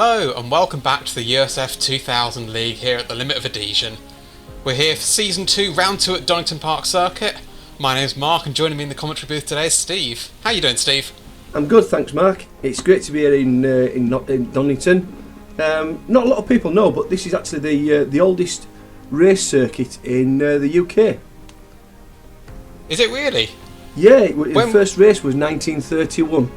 Hello and welcome back to the USF2000 League here at the Limit of Adhesion. We're here for Season 2, Round 2 at Donington Park Circuit. My name's Mark and joining me in the commentary booth today is Steve. How you doing, Steve? I'm good, thanks Mark. It's great to be here in Donington. Not a lot of people know, but this is actually the oldest race circuit in the UK. Is it really? Yeah, the first race was 1931.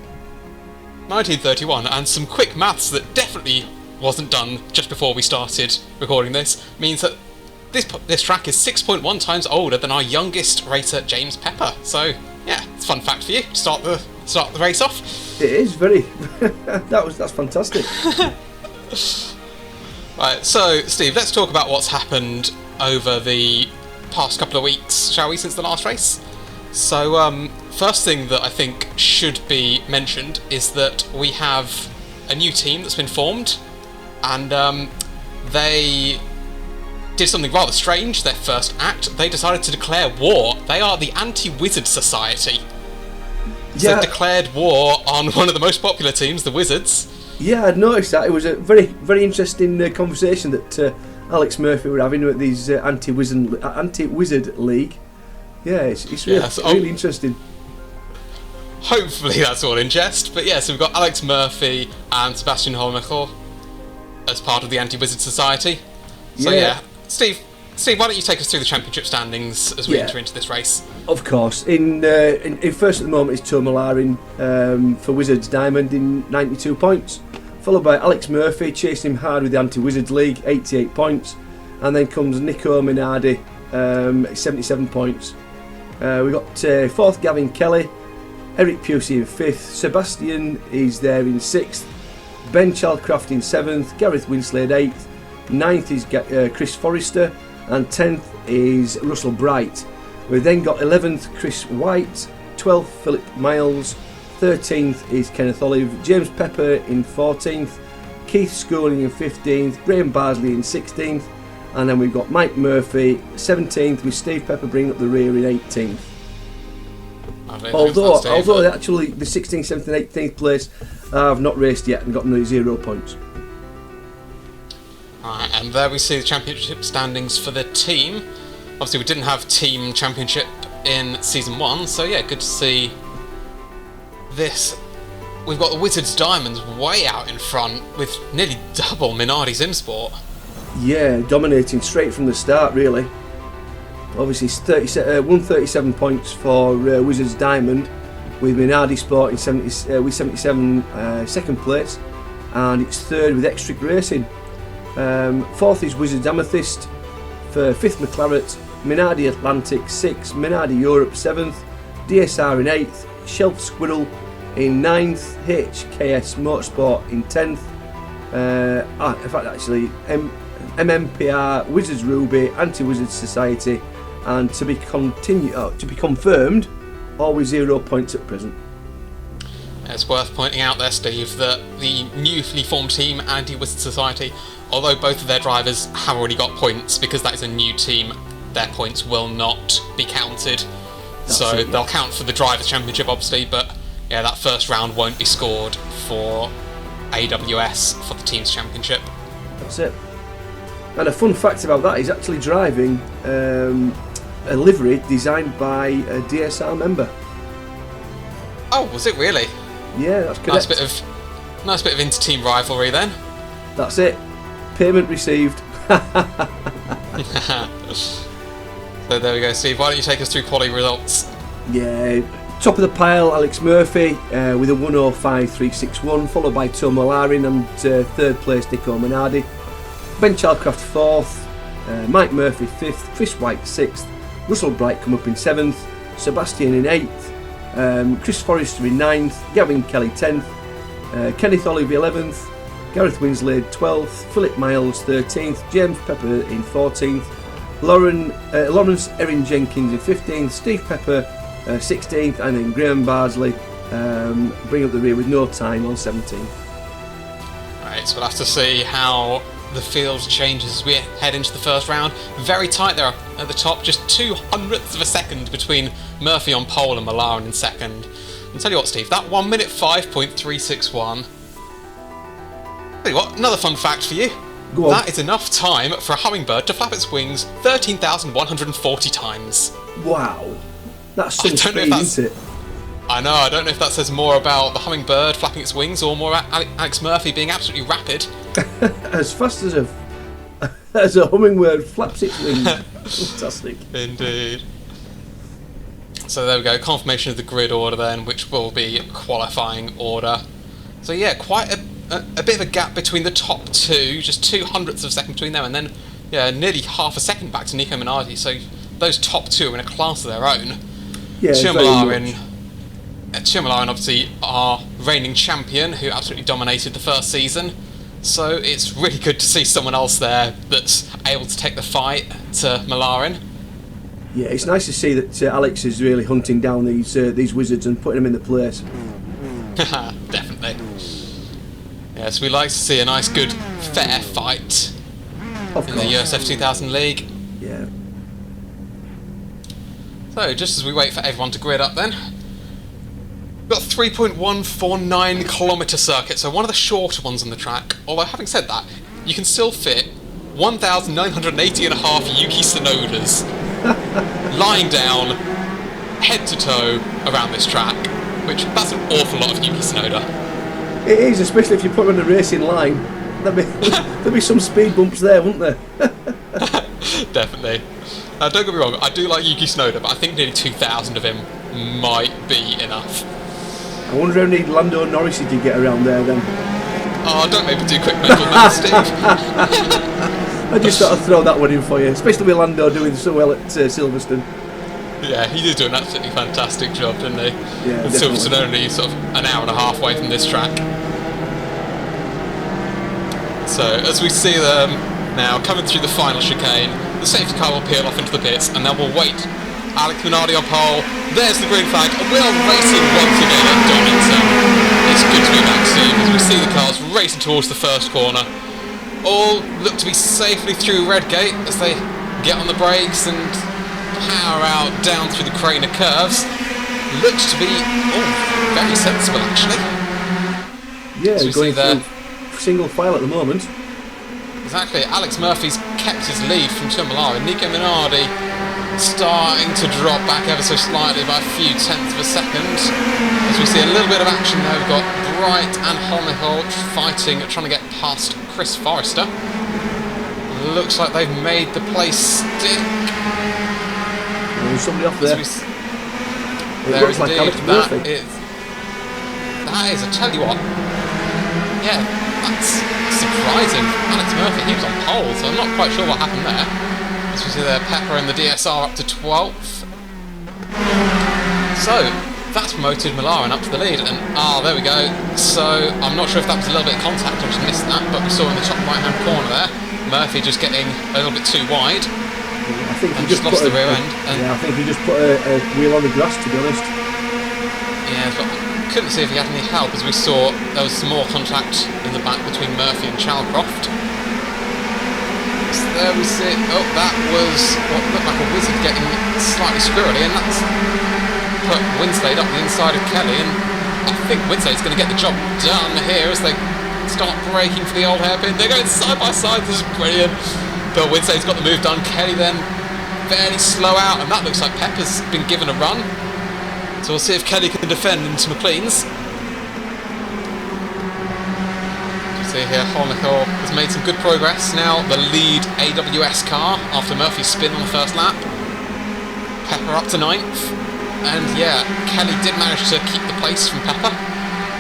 1931, and some quick maths that definitely wasn't done just before we started recording this means that this track is 6.1 times older than our youngest racer, James Pepper. So yeah, it's a fun fact for you. Start the race off. It is very. that's fantastic. Right, so Steve, let's talk about what's happened over the past couple of weeks, shall we, since the last race? So, first thing that I think should be mentioned is that we have a new team that's been formed, and they did something rather strange. Their first act, they decided to declare war. They are the Anti-Wizard Society. So they've declared war on one of the most popular teams, the Wizards. Yeah, I'd noticed that. It was a very, very interesting conversation that Alex Murphy were having with these Anti-Wizard League. Yeah, it's really interesting. Hopefully that's all in jest, but yeah, so we've got Alex Murphy and Sebastian Holmacher as part of the Anti-Wizard Society. So yeah, Steve, why don't you take us through the championship standings as we enter into this race? Of course. In first at the moment is Ture Molarin for Wizards Diamond in 92 points, followed by Alex Murphy chasing him hard with the Anti-Wizard League, 88 points, and then comes Nico Minardi, 77 points. We've got fourth Gavin Kelly, Eric Pusey in fifth, Sebastian is there in sixth, Ben Chalcraft in seventh, Gareth Winslade eighth, ninth is Chris Forrester, and 10th is Russell Bright. We've then got 11th Chris White, 12th Philip Miles, 13th is Kenneth Olive, James Pepper in 14th, Keith Schooling in 15th, Graham Barsley in 16th, and then we've got Mike Murphy 17th with Steve Pepper bringing up the rear in 18th. Although actually the 16th, 17th and 18th place have not raced yet and got no 0 points. Alright, and there we see the championship standings for the team. Obviously we didn't have team championship in season 1, so yeah, good to see this. We've got the Wizards Diamonds way out in front with nearly double Minardi's Imsport. Yeah, dominating straight from the start really. Obviously it's 137 points for Wizards Diamond with Minardi Sport in 77 second place, and it's third with Extric Racing. Fourth is Wizards Amethyst, for fifth McLaren, Minardi Atlantic 6th, Minardi Europe 7th, DSR in 8th, Shelf Squirrel in 9th, HKS Motorsport in 10th, in fact actually MMPR, Wizards Ruby, Anti-Wizard Society, and to be confirmed, all with 0 points at present. It's worth pointing out there, Steve, that the newly formed team, Anti-Wizard Society, although both of their drivers have already got points, because that is a new team, their points will not be counted. So they'll count for the Drivers' Championship, obviously, but yeah, that first round won't be scored for AWS for the Teams' Championship. That's it. And a fun fact about that is actually driving a livery designed by a DSR member. Oh, was it really? Yeah, that's correct. Nice bit of inter-team rivalry then. That's it. Payment received. So there we go, Steve. Why don't you take us through quality results? Yeah, top of the pile, Alex Murphy with a 105.361, followed by Ture Molarin and third place Nico Minardi. Ben Chalcraft fourth, Mike Murphy fifth, Chris White sixth, Russell Bright come up in seventh, Sebastian in eighth, Chris Forrester in ninth, Gavin Kelly 10th, Kenneth Olive 11th, Gareth Winslade 12th, Philip Miles 13th, James Pepper in 14th, Lawrence Erin Jenkins in 15th, Steve Pepper 16th, and then Graham Barsley bring up the rear with no time on 17th. Right, so we'll have to see how the field changes as we head into the first round. Very tight there at the top, just 0.02 of a second between Murphy on pole and Molarin in second. I'll tell you what, Steve, that 1 minute 5.361 Tell you what, another fun fact for you. Go on. That is enough time for a hummingbird to flap its wings 13,140 times. Wow. That's some I don't know speed, if that's- isn't it? I know, I don't know if that says more about the hummingbird flapping its wings or more about Alex Murphy being absolutely rapid. As fast as a hummingbird flaps its wings. Fantastic. Indeed. So there we go, confirmation of the grid order then, which will be qualifying order. So yeah, quite a bit of a gap between the top two, just 0.02 of a second between them, and then yeah, nearly half a second back to Nico Minardi. So those top two are in a class of their own. Yeah, Ture very much. Molarin obviously our reigning champion who absolutely dominated the first season, so it's really good to see someone else there that's able to take the fight to Molarin. Yeah, it's nice to see that Alex is really hunting down these wizards and putting them in the place. Definitely. Yes, we like to see a nice, good, fair fight Of in course. the USF2000 League. Yeah. So, just as we wait for everyone to grid up then, we've got a 3.149 kilometre circuit, so one of the shorter ones on the track. Although, having said that, you can still fit 1,980 and a half Yuki Tsunodas lying down, head to toe, around this track, which that's an awful lot of Yuki Tsunoda. It is, especially if you put them on a racing line. There'll be some speed bumps there, wouldn't there? Definitely. Don't get me wrong, I do like Yuki Tsunoda, but I think nearly 2,000 of him might be enough. I wonder how many Lando Norris did you get around there then? Oh, don't make me do quick mental math, Steve. I just thought I'd throw that one in for you, especially with Lando doing so well at Silverstone. Yeah, he did do an absolutely fantastic job, didn't he? Yeah, and definitely. Silverstone only sort of an hour and a half away from this track. So, as we see them now coming through the final chicane, the safety car will peel off into the pits, and then we'll wait. Alex Minardi on pole, there's the green flag, and we are racing once again at Donington. It's good to be back soon, as we see the cars racing towards the first corner. All look to be safely through Redgate as they get on the brakes and power out down through the crane of curves. Looks to be very sensible actually. Yeah, As we going see there. through single file at the moment. Exactly, Alex Murphy's kept his lead from Ture Molarin. Nico Minardi starting to drop back ever so slightly by a few tenths of a second. As we see a little bit of action there, we've got Bright and Holmichal fighting, trying to get past Chris Forrester. Looks like they've made the place stick. There's somebody off there. It There looks is like indeed. Alex Murphy. That is, I tell you what. Yeah, that's surprising. Alex Murphy, he was on pole, so I'm not quite sure what happened there. As we see there, Pepper and the DSR up to 12th. So, that's promoted Molarin up to the lead, and there we go. So, I'm not sure if that was a little bit of contact, I just missed that, but we saw in the top right hand corner there, Murphy just getting a little bit too wide. I think he and just lost put the rear end. Yeah, I think he just put a wheel on the grass, to be honest. Yeah, but couldn't see if he had any help, as we saw there was some more contact in the back between Murphy and Chalcroft. So there we see, that was what looked like a wizard getting slightly squirrely, and that's put Winslade up the inside of Kelly, and I think Winslade's going to get the job done here as they start braking for the old hairpin. They're going side by side, this is brilliant. But Winslade's got the move done, Kelly then fairly slow out, and that looks like Pepper's been given a run. So we'll see if Kelly can defend into McLean's. You see here, Holmichal has made some good progress. Now the lead AWS car after Murphy's spin on the first lap. Pepper up to 9th. And yeah, Kelly did manage to keep the place from Pepper.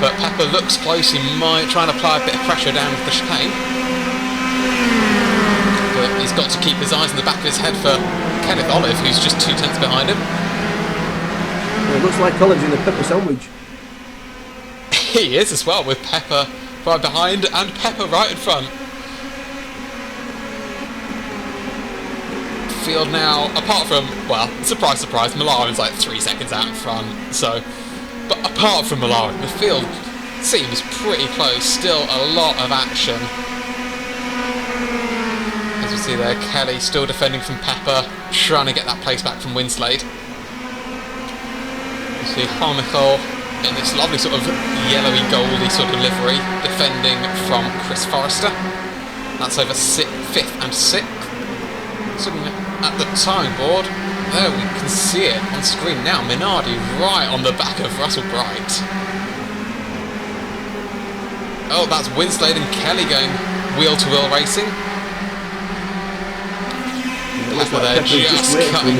But Pepper looks close, he might try and apply a bit of pressure down the chicane. But he's got to keep his eyes in the back of his head for Kenneth Olive, who's just 2 tenths behind him. It looks like Collins in a pepper sandwich. He is as well, with Pepper right behind and Pepper right in front. Field now, apart from, well, surprise, surprise, Molarin's like 3 seconds out in front, so... But apart from Molarin, the field seems pretty close, still a lot of action. As we see there, Kelly still defending from Pepper, trying to get that place back from Winslade. You see Holmichal in this lovely sort of yellowy goldy sort of livery, defending from Chris Forrester. That's over 5th and 6th. Looking at the timing board, there we can see it on screen now. Minardi right on the back of Russell Bright. Oh, that's Winslade and Kelly going wheel-to-wheel racing. Pepper there just cutting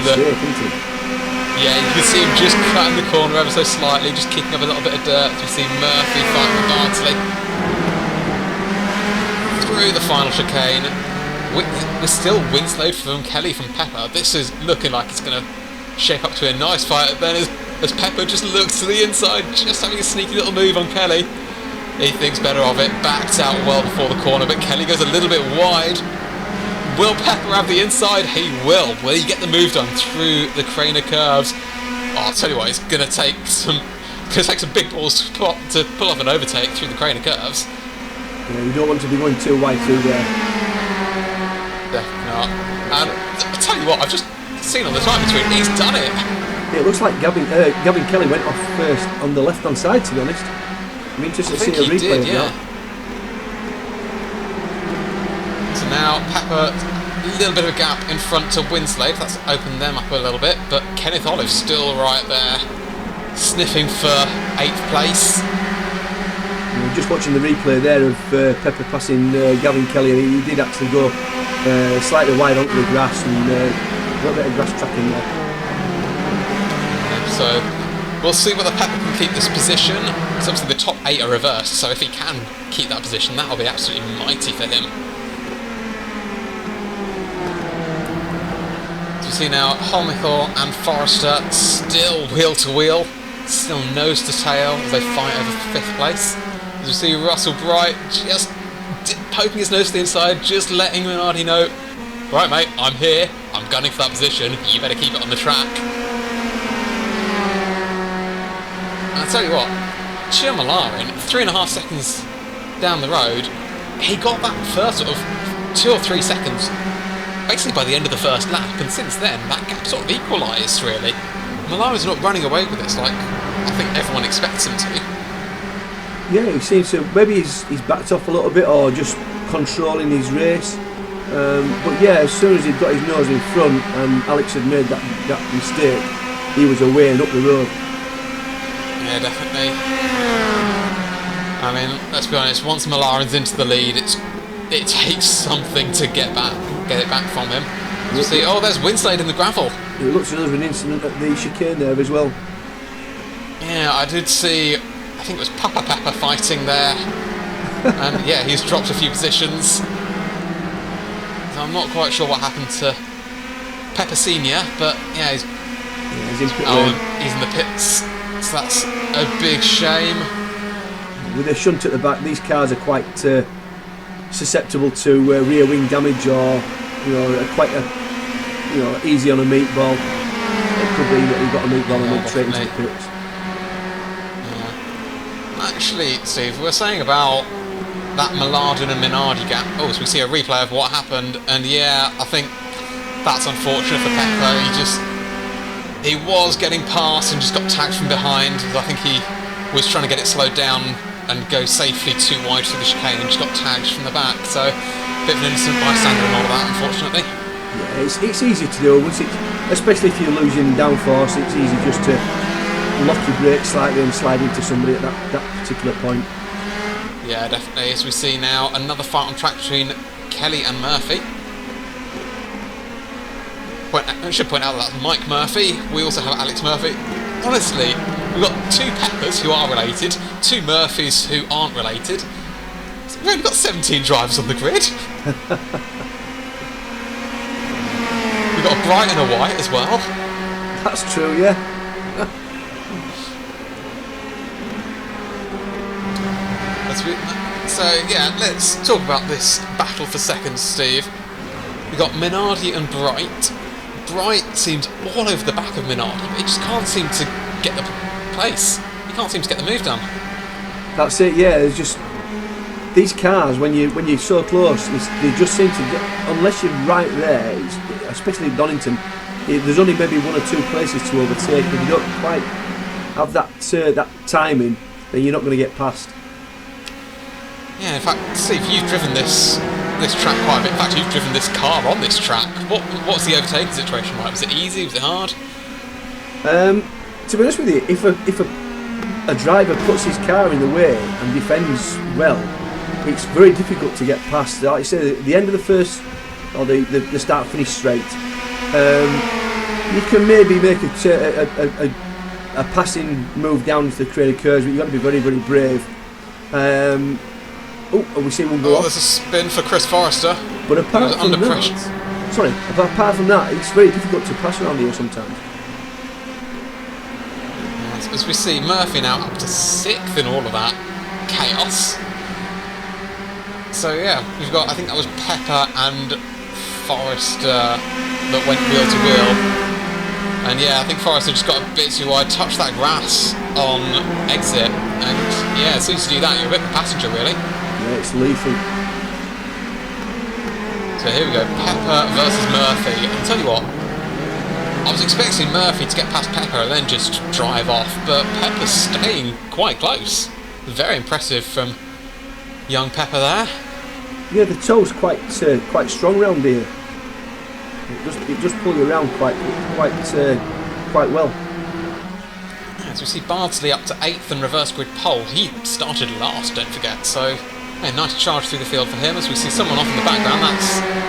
yeah, you can see him just cutting the corner ever so slightly, just kicking up a little bit of dirt. You see Murphy fighting with Barnsley through the final chicane. We're still Winslade from Kelly from Pepper. This is looking like it's going to shape up to a nice fight. Then as Pepper just looks to the inside, just having a sneaky little move on Kelly. He thinks better of it, backs out well before the corner, but Kelly goes a little bit wide. Will Pepper have the inside? He will. Will he get the move done through the Craner curves? Oh, I'll tell you what, it's going to take some big balls to pull off an overtake through the Craner curves. Yeah, you don't want to be going too wide through there. Definitely not. And I'll tell you what, I've just seen on the time between, he's done it. Yeah, it looks like Gavin Kelly went off first on the left-hand side, to be honest. I'm interested to see a replay of that. So now Pepper, a little bit of a gap in front to Winslade. That's opened them up a little bit, but Kenneth Olive still right there, sniffing for 8th place. We're just watching the replay there of Pepper passing Gavin Kelly, and he did actually go slightly wide onto the grass and a little bit of grass tracking there. So we'll see whether Pepper can keep this position. Because obviously the top 8 are reversed, so if he can keep that position, that'll be absolutely mighty for him. So we see now Holmichal and Forrester still wheel to wheel, still nose to tail as they fight over 5th place. As we see Russell Bright just poking his nose to the inside, just letting Minardi know, right mate, I'm here, I'm gunning for that position, you better keep it on the track. And I'll tell you what, Ture Molarin, 3.5 seconds down the road, he got that first sort of 2 or 3 seconds basically by the end of the first lap, and since then that gap sort of equalised really. Molarin's not running away with this like I think everyone expects him to. Yeah, he seems to, maybe he's backed off a little bit or just controlling his race. But yeah, as soon as he'd got his nose in front and Alex had made that mistake, he was away and up the road. Yeah, definitely. I mean, let's be honest, once Molarin's into the lead, it takes something to get it back from him. You see, oh, there's Winslade in the gravel. It looks another an incident at the chicane there as well. Yeah, I did see, I think it was Papa Pepper fighting there. And yeah, he's dropped a few positions. So I'm not quite sure what happened to Pepper Senior, but yeah, he's in the pits. So that's a big shame. With a shunt at the back, these cars are quite susceptible to rear wing damage, or quite easy on a meatball. It could be that he got a meatball and went straight into the pits. Yeah. Actually, Steve, we were saying about that Molarin and Minardi gap. Oh, so we see a replay of what happened, and yeah, I think that's unfortunate for Pepper. He was getting past and just got tagged from behind. I think he was trying to get it slowed down and go safely too wide through the chicane and just got tagged from the back. So, a bit of an innocent bystander and all of that, unfortunately. Yeah, it's easy to do, especially if you're losing downforce. It's easy just to lock your brakes slightly and slide into somebody at that particular point. Yeah, definitely. As we see now, another fight on track between Kelly and Murphy. I should point out that that's Mike Murphy. We also have Alex Murphy. Honestly, we've got 2 Peppers who are related, 2 Murphys who aren't related. So we've only got 17 drivers on the grid. We've got a Bright and a White as well. That's true, yeah. So yeah, let's talk about this battle for seconds, Steve. We've got Minardi and Bright. Bright seems all over the back of Minardi, but he just can't seem to get the place. He can't seem to get the move done. That's it, yeah. It's just these cars, when you're so close, they just seem to get, unless you're right there, especially Donington, there's only maybe 1 or 2 places to overtake, and you don't quite have that timing, then you're not going to get past. Yeah, in fact, Steve, you've driven this track quite a bit. In fact, you've driven this car on this track. What's the overtaking situation like? Was it easy? Was it hard? To be honest with you, if a driver puts his car in the way and defends well, it's very difficult to get past. Like I say, at the end of the first, or the start-finish straight, you can maybe make a passing move down to the trail of curves, but you've got to be very, very brave. We see one go off. There's a spin for Chris Forrester. But apart from under that, pressure. apart from that, it's very difficult to pass around here sometimes. As we see Murphy now up to 6th in all of that chaos. So yeah, we've got, I think that was Pepper and Forrester that went wheel to wheel. And yeah, I think Forrester just got a bit too wide, touched that grass on exit, and yeah, as soon as you do that, you're a bit of a passenger really. Yeah, it's lethal. So here we go, Pepper versus Murphy. And tell you what, I was expecting Murphy to get past Pepper and then just drive off, but Pepper's staying quite close. Very impressive from young Pepper there. Yeah, the toe's quite strong round here. It does pull you around quite well. As we see Bardsley up to 8th and reverse grid pole. He started last, don't forget. So a nice charge through the field for him. As we see someone off in the background, I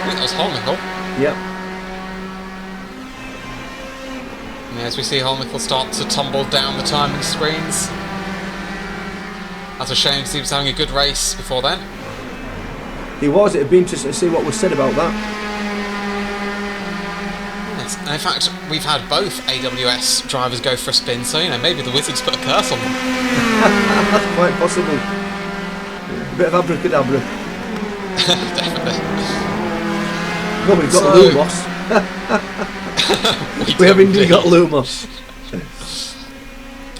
think that was Holmichel. Yep. As we see Holmichel start to tumble down the timing screens. That's a shame because he was having a good race before then. He was. It'd be interesting to see what was said about that. Yes, and in fact, we've had both AWS drivers go for a spin, so you know maybe the Wizards put a curse on them. That's quite possible. A bit of abracadabra. Definitely. Well, we've got Lumos. We have indeed got Lumos.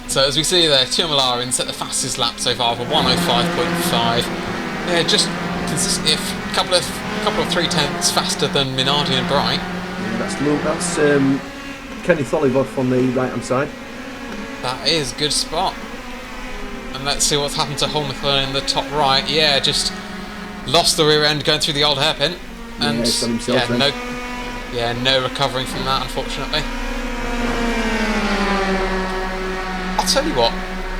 So as we see there, Ture Molarin set the fastest lap so far for 105.5. Yeah, just consistently a couple of 3/10ths faster than Minardi and Bright. Yeah, that's Kenny Tholivoff on the right hand side. That is a good spot. And let's see what's happened to Holmichel in the top right. Yeah, just lost the rear end going through the old hairpin. And no recovering from that, unfortunately.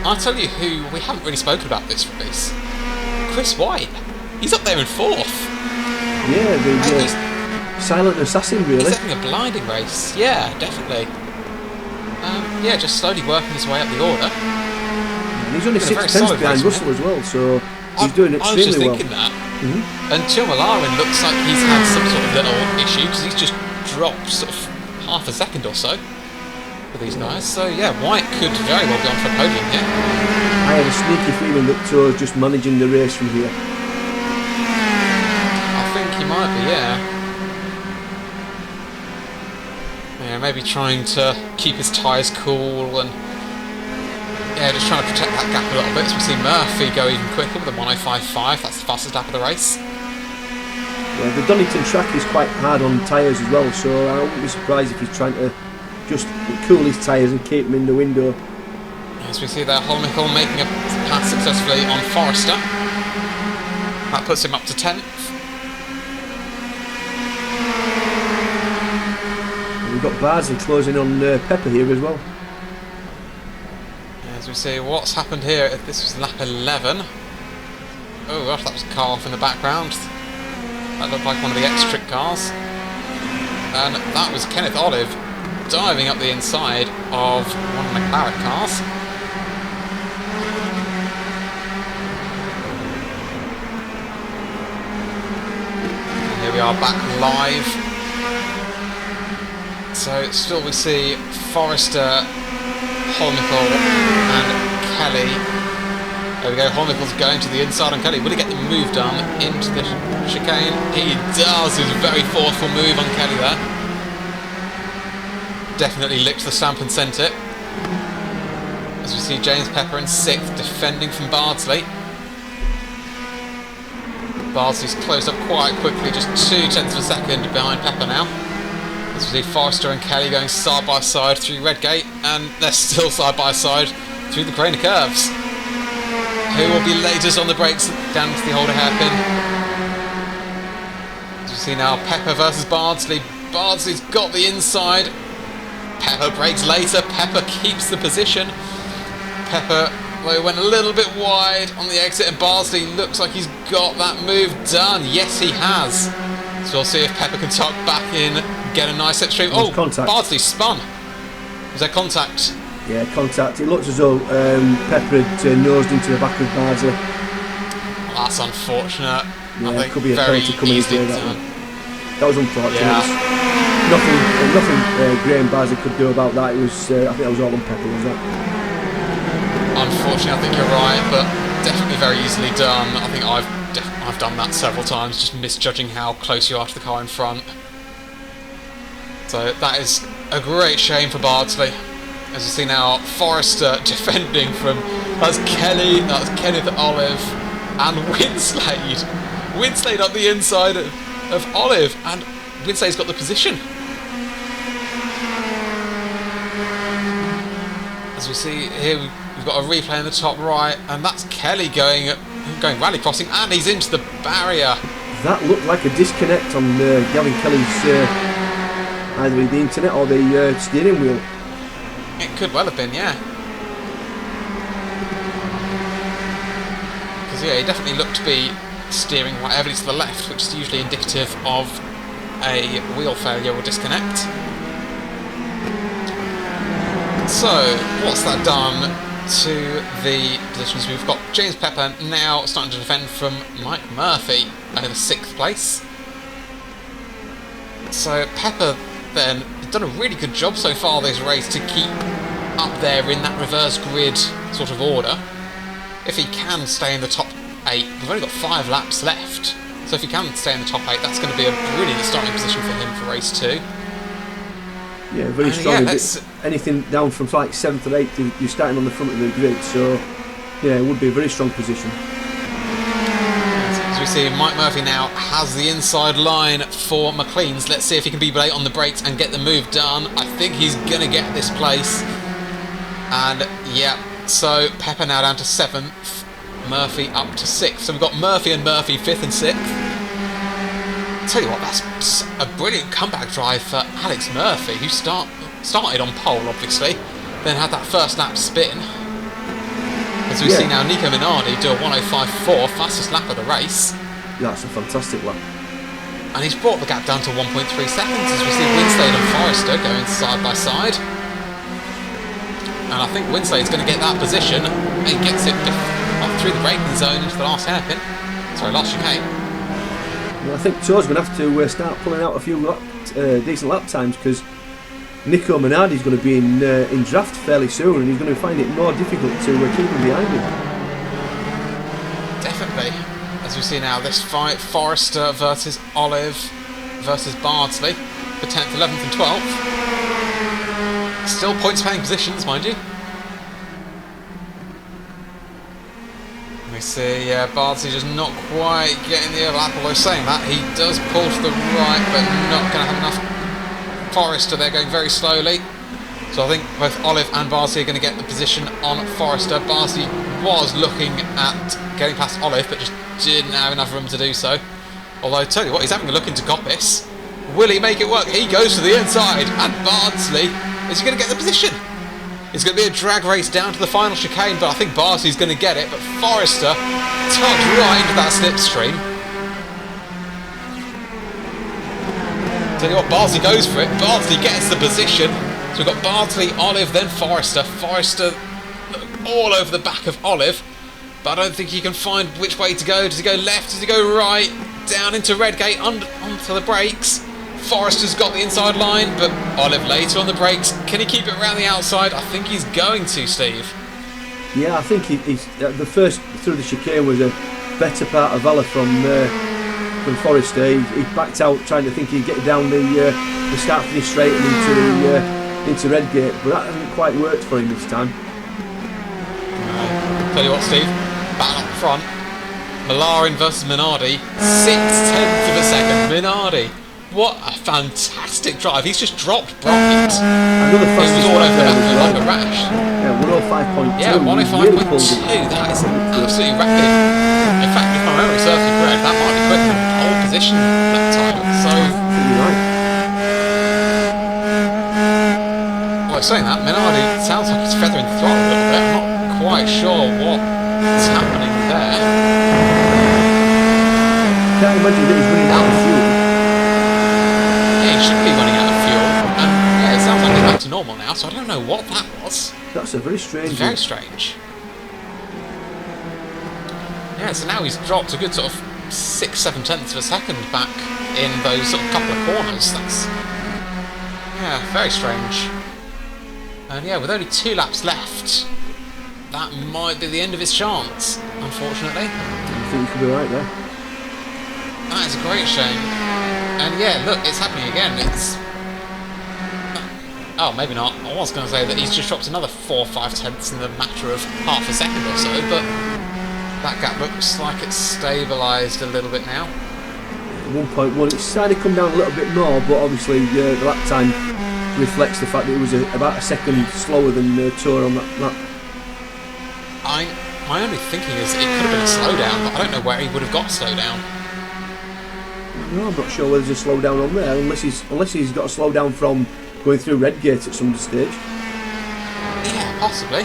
I'll tell you who we haven't really spoken about this race. Chris White. He's up there in 4th. Yeah, the silent assassin, really. He's having a blinding race. Yeah, definitely. Yeah, just slowly working his way up the order. And he's only 6/10 behind Russell as well, so he's doing extremely well. I was just thinking that. And Ture Molarin looks like he's had some sort of little issue because he's just dropped sort of half a second or so for these guys. So yeah, White could very well be on for a podium here. I have a sneaky feeling that Ture's just managing the race from here. I think he might be, yeah. Yeah, maybe trying to keep his tyres cool and yeah, just trying to protect that gap a little bit. So we see Murphy go even quicker with a 105.5. That's the fastest lap of the race. Yeah, the Donington track is quite hard on tyres as well, so I wouldn't be surprised if he's trying to just cool his tyres and keep them in the window. As we see there, Holmichel making a pass successfully on Forrester. That puts him up to 10th. And we've got Bardsley closing on Pepper here as well. As we see what's happened here, this was lap 11. Oh gosh, that was a car off in the background. That looked like one of the X-Trick cars. And that was Kenneth Olive diving up the inside of one of the McLaren cars. And here we are back live. So still we see Forrester, Holmichel and Kelly. There we go, Holmichel's going to the inside on Kelly. Will he get the move done into the chicane? He does. It was a very forceful move on Kelly there. Definitely licked the stamp and sent it. As we see James Pepper in 6th, defending from Bardsley. Bardsley's closed up quite quickly, just 0.2 of a second behind Pepper now. So we see Forrester and Kelly going side by side through Redgate, and they're still side by side through the Craner Curves. Who will be latest on the brakes down to the Holder hairpin? As we see now Pepper versus Bardsley. Bardsley's got the inside. Pepper brakes later. Pepper keeps the position. Pepper went a little bit wide on the exit, and Bardsley looks like he's got that move done. Yes, he has. So we'll see if Pepper can tuck back in, get a nice slipstream. Oh, contact. Bardsley spun. Was there contact? Yeah, contact. It looks as though Pepper had nosed into the back of Bardsley. Well, that's unfortunate. Yeah, I think could be a penalty coming his way. That was unfortunate. Yeah. Nothing Graham Bardsley could do about that. It was, I think that was all on Pepper, was that? Unfortunately, I think you're right, but definitely very easily done. I think I've done that several times, just misjudging how close you are to the car in front. So that is a great shame for Bardsley. As you see now, Forrester defending from that's Kelly with Olive, and Winslade. Winslade up the inside of Olive, and Winslade's got the position. As we see here, we've got a replay in the top right, and that's Kelly going rally crossing, and he's into the barrier. That looked like a disconnect on Gavin Kelly's either the internet or the steering wheel. It could well have been, yeah. Because yeah, he definitely looked to be steering quite heavily to the left, which is usually indicative of a wheel failure or disconnect. So, what's that done to the positions? We've got James Pepper now starting to defend from Mike Murphy over 6th place. So Pepper then has done a really good job so far this race to keep up there in that reverse grid sort of order. If he can stay in the top 8, we've only got 5 laps left. So if he can stay in the top 8, that's going to be a brilliant starting position for him for race 2. Yeah, very strong. Yeah, anything down from like 7th or 8th, you're starting on the front of the grid, so yeah, it would be a very strong position. As we see, Mike Murphy now has the inside line for McLean's. Let's see if he can be late on the brakes and get the move done. I think he's going to get this place. And yeah, so Pepper now down to 7th, Murphy up to 6th. So we've got Murphy and Murphy 5th and 6th. Tell you what, that's a brilliant comeback drive for Alex Murphy, who started on pole, obviously, then had that first lap spin. As we see now, Nico Minardi do a 1:05.4, fastest lap of the race. Yeah, that's a fantastic lap. And he's brought the gap down to 1.3 seconds, as we see Winslade and Forrester going side by side. And I think Winslade's going to get that position. He gets it up through the braking zone into the last hairpin. Sorry, last chicane. Well, I think Ture's going to have to start pulling out a few decent lap times, because Nico Minardi's going to be in draft fairly soon, and he's going to find it more difficult to keep him behind him. Definitely. As we see now, this fight, Forrester versus Olive versus Bardsley for 10th, 11th and 12th. Still points paying positions, mind you. We see Bardsley just not quite getting the overlap, although saying that, he does pull to the right, but not going to have enough. Forrester there going very slowly. So I think both Olive and Bardsley are going to get the position on Forrester. Bardsley was looking at getting past Olive, but just didn't have enough room to do so. Although, tell you what, he's having a look into Coppice. Will he make it work? He goes to the inside, and Bardsley, is he going to get the position? It's going to be a drag race down to the final chicane, but I think Bardsley's going to get it. But Forrester tucked right into that slipstream. Tell you what, Bardsley goes for it. Bardsley gets the position. So we've got Bardsley, Olive, then Forrester. Forrester all over the back of Olive, but I don't think he can find which way to go. Does he go left? Does he go right? Down into Redgate, onto the brakes. Forrester's got the inside line, but Olive later on the brakes. Can he keep it around the outside? I think he's going to, Steve. Yeah, I think he's the first through the chicane was a better part of valour from Forrester. He backed out trying to think he'd get down the start finish straight and into Redgate, but that hasn't quite worked for him this time. Tell you what, Steve, back up front, Molarin versus Minardi, 0.6 of a second. Minardi What a fantastic drive. He's just dropped Bright. Another It was fastest all over the lap back there of as like a well. rash. Yeah, 105.2. Yeah, 105.2. That is absolutely rapid. In fact, if my memory serves me correct, that might be quicker than pole position that time. So, You're right. well, saying that, Minardi sounds like he's feathering the throttle a little bit. I'm not quite sure what's happening there. Can't imagine that he's running out of fuel. Yeah, he should be running out of fuel. And yeah, it sounds like he's back to normal now, so I don't know what that was. That's a very strange Very one. strange. Yeah, so now he's dropped a good sort of 6-7 tenths of a second back in those sort of couple of corners. That's, yeah, very strange. And yeah, with only 2 laps left, that might be the end of his chance, unfortunately. I think you could be right there. That is a great shame. And yeah, look, it's happening again. It's... Oh, maybe not. I was going to say that he's just dropped another 4 or 5 tenths in the matter of half a second or so, but that gap looks like it's stabilised a little bit now. 1.1. It's starting to come down a little bit more, but obviously the lap time reflects the fact that it was about a second slower than Ture on that lap. My only thinking is it could have been a slowdown, but I don't know where he would have got a slowdown. No, I'm not sure whether there's a slowdown on there, unless he's got a slowdown from going through Redgate at some stage. Yeah, possibly.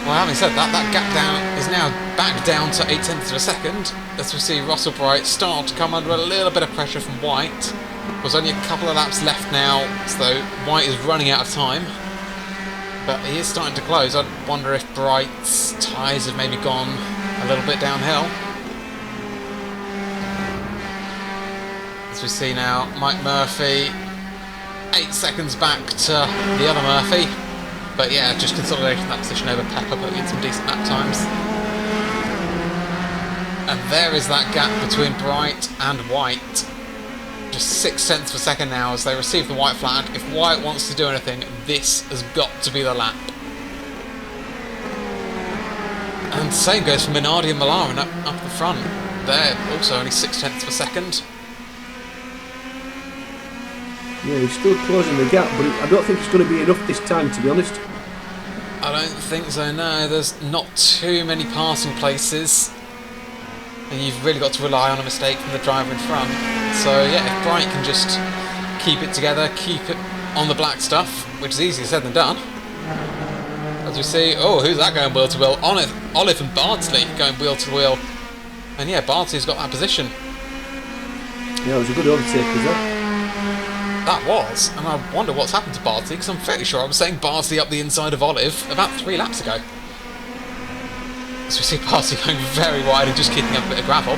Well, having said that, that gap down is now back down to 8 tenths of a second, as we see Russell Bright start to come under a little bit of pressure from White. There's only a couple of laps left now, so White is running out of time. But he is starting to close. I wonder if Bright's tyres have maybe gone a little bit downhill. As we see now, Mike Murphy 8 seconds back to the other Murphy. But yeah, just consolidating that position over Pepper, putting in some decent lap times. And there is that gap between Bright and White. Just 6 tenths per second now as they receive the white flag. If White wants to do anything, this has got to be the lap. And same goes for Minardi and Molarin up the front. They're also only 6 tenths per second. Yeah, he's still closing the gap, but I don't think it's going to be enough this time, to be honest. I don't think so, no. There's not too many passing places. And you've really got to rely on a mistake from the driver in front. So yeah, if Bright can just keep it together, keep it on the black stuff, which is easier said than done. As we see, oh, who's that going wheel to wheel? Olive and Bardsley going wheel to wheel. And yeah, Bardsley's got that position. Yeah, it was a good overtake, was that? That was, and I wonder what's happened to Bardsley, because I'm fairly sure I was saying Bardsley up the inside of Olive about 3 laps ago. As we see Bardsley going very wide and just kicking up a bit of gravel.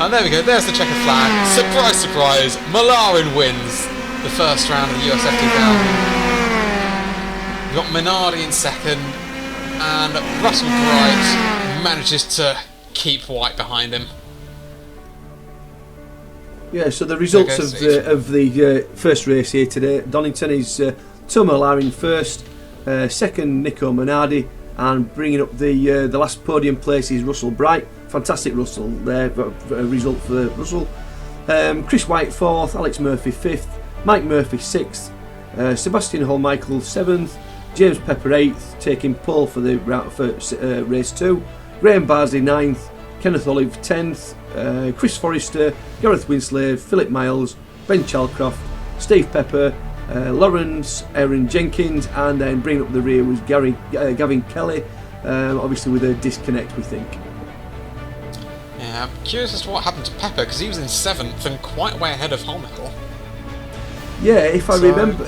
And there we go, there's the checkered flag. Surprise, surprise, Molarin wins the first round of the USF2000. We've got Minardi in second, and Russell Bright manages to keep White behind him. Yeah, so the results of the first race here today, Donington is Ture Molarin first, second Nico Minardi, and bringing up the last podium place is Russell Bright. Fantastic Russell there, a result for Russell. Chris White fourth, Alex Murphy fifth, Mike Murphy sixth, Sebastian Hall-Michael seventh, James Pepper 8th, taking pole for the race 2, Graham Barsley 9th, Kenneth Olive 10th, Chris Forrester, Gareth Winslade, Philip Miles, Ben Chalcroft, Steve Pepper, Lawrence, Aaron Jenkins, and then bringing up the rear was Gavin Kelly, obviously with a disconnect, we think. Yeah, I'm curious as to what happened to Pepper, because he was in 7th and quite way ahead of Holmickle. Yeah, if I remember,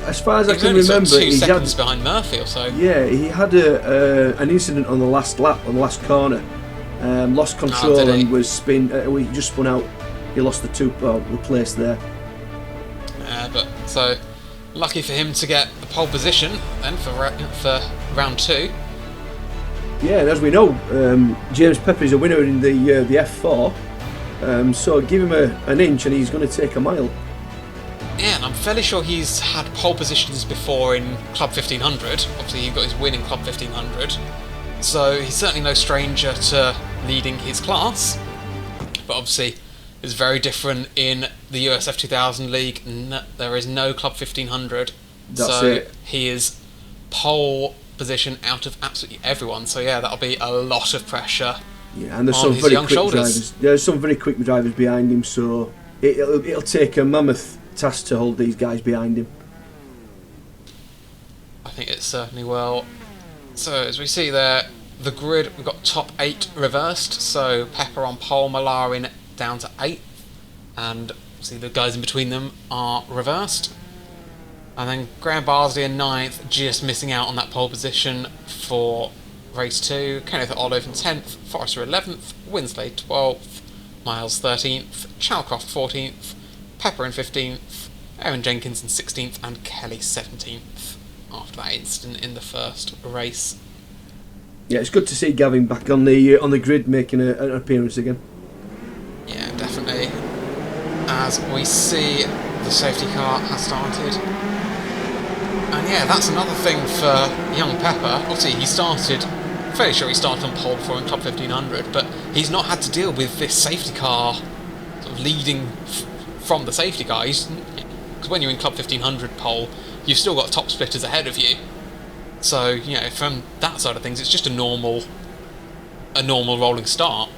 as far as I can remember, sort of 2 seconds behind Murphy or so. Yeah, he had an incident on the last lap, on the last corner. Lost control and was he just spun out. He lost the place there. But so lucky for him to get the pole position then for round 2. Yeah, and as we know, James Pepper is a winner in the F4. So give him an inch and he's going to take a mile. Yeah, and I'm fairly sure he's had pole positions before in Club 1500. Obviously, he got his win in Club 1500. So he's certainly no stranger to leading his class. But obviously, It's very different in the USF2000 league. There is no Club 1500. That's so it. he is pole position out of absolutely everyone. So yeah, that'll be a lot of pressure. Yeah, and there's on some his very young quick shoulders. drivers. There's some very quick drivers behind him, so it'll take a mammoth task to hold these guys behind him. I think it certainly will. So as we see there, the grid, we've got top 8 reversed. So Pepper on pole, Molarin down to 8th, and see the guys in between them are reversed. And then Graham Barsley in 9th, just missing out on that pole position for race 2. Kenneth Olive in 10th, Forrester 11th, Winsley 12th, Miles 13th, Chalcroft 14th, Pepper in 15th, Aaron Jenkins in 16th, and Kelly 17th after that incident in the first race. Yeah, it's good to see Gavin back on the grid making an appearance again. Yeah, definitely. As we see, the safety car has started. And yeah, that's another thing for young Pepper. Obviously, he started, fairly sure he started on pole before in Club 1500, but he's not had to deal with this safety car sort of leading from the safety car. Because when you're in Club 1500 pole, you've still got top splitters ahead of you. So, you know, from that side of things, it's just a normal rolling start.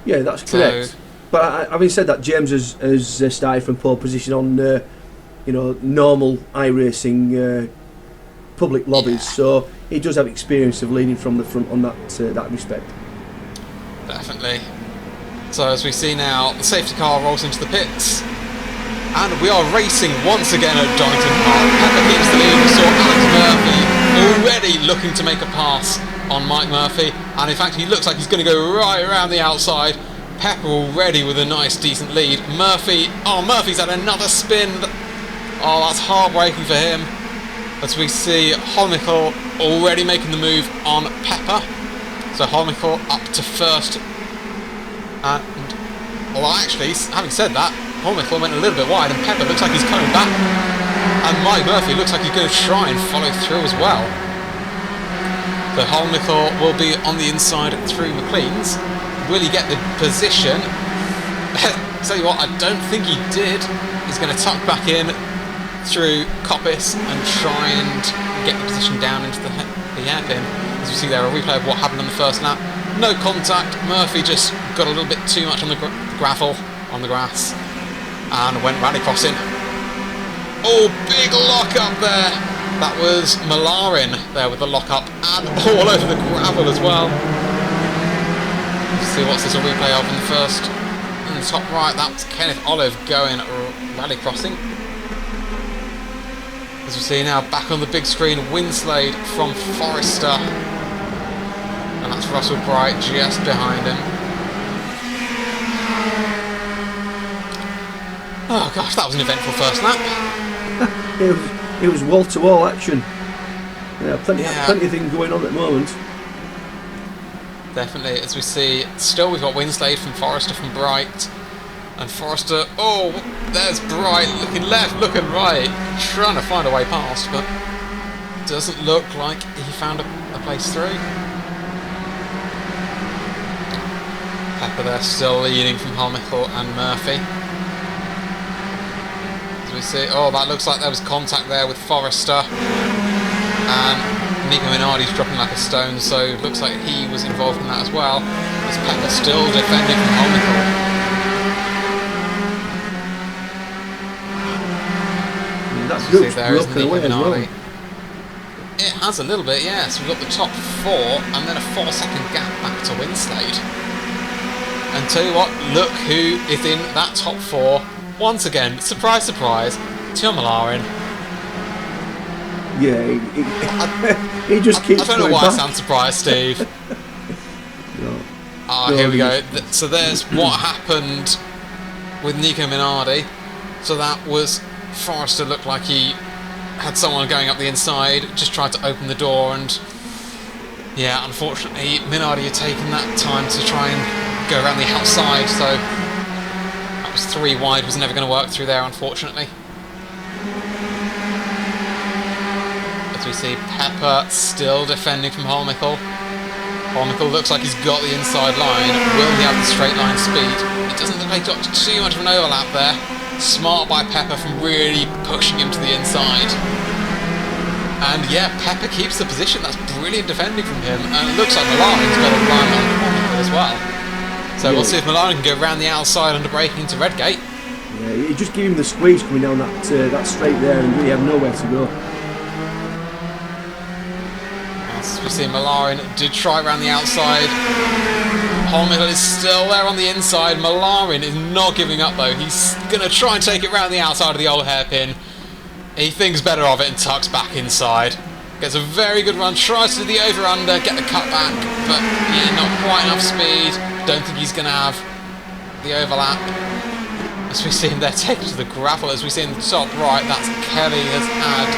Yeah, that's correct. So, but having said that, James has started from pole position on normal iRacing public lobbies, yeah, so he does have experience of leading from the front on that respect. definitely. So as we see now, the safety car rolls into the pits, and we are racing once again at Donington Park. Pepper keeps the lead. We saw Alex Murphy already looking to make a pass on Mike Murphy, and in fact he looks like he's going to go right around the outside. Pepper already with a nice decent lead. Murphy's had another spin. Oh, that's heartbreaking for him. As we see Holmichael already making the move on Pepper. So Holmichael up to first. And, well, actually, having said that, Holmichael went a little bit wide, and Pepper looks like he's coming back. And Mike Murphy looks like he's going to try and follow through as well. So Holmichael will be on the inside through McLean's. Will he get the position? Tell you what, I don't think he did. He's going to tuck back in through Coppice and try and get the position down into the hairpin. As you see there, a replay of what happened on the first lap. No contact. Murphy just got a little bit too much on the gravel, on the grass, and went rally crossing. Oh, big lock up there. That was Molarin there with the lock up and all over the gravel as well. See what's this a replay of in the first, in the top right. That was Kenneth Olive going rally crossing. As we see now, back on the big screen, Winslade from Forrester, and that's Russell Bright just behind him. Oh gosh, that was an eventful first lap. It was wall to wall action. Yeah, plenty of things going on at the moment. Definitely, as we see, still we've got Winslade from Forrester from Bright. And Forrester, oh, there's Bright, looking left, looking right, trying to find a way past, but doesn't look like he found a place through. Pepper there still leading from Holmichael and Murphy. As we see, oh, that looks like there was contact there with Forrester. And Nico Minardi's dropping like a stone, so it looks like he was involved in that as well. As Pepper still defending from Holmichael. That group's there is broken Nico away as well. Minardi. It has a little bit, yes. We've got the top 4 and then a 4-second gap back to Winslade. And tell you what, look who is in that top 4. Once again, surprise, surprise, Ture Molarin. Yeah, he just keeps I don't know going why back. I sound surprised, Steve. No, Here we go. So there's what happened with Nico Minardi. So that was Forrester looked like he had someone going up the inside, just tried to open the door, and yeah, unfortunately Minardi had taken that time to try and go around the outside, so that was 3 wide, was never going to work through there, unfortunately. As we see Pepper still defending from Holmichael. Hormicle looks like he's got the inside line. Will he have the straight line speed? It doesn't look like he's got too much of an overlap there. Smart by Pepper from really pushing him to the inside. And yeah, Pepper keeps the position. That's brilliant defending from him. And it looks like Molarin's got a line on Hormicle as well. So we'll see if Molarin can go around the outside under braking into Redgate. Yeah, you just give him the squeeze coming down that straight there and really have nowhere to go. As we see, Molarin did try around the outside. Hormicle is still there on the inside. Molarin is not giving up though. He's going to try and take it round the outside of the old hairpin. He thinks better of it and tucks back inside. Gets a very good run, tries to do the over-under, get the cut back, but yeah, not quite enough speed. Don't think he's going to have the overlap. As we see him there taken to the gravel, as we see in the top right, that's Kelly has had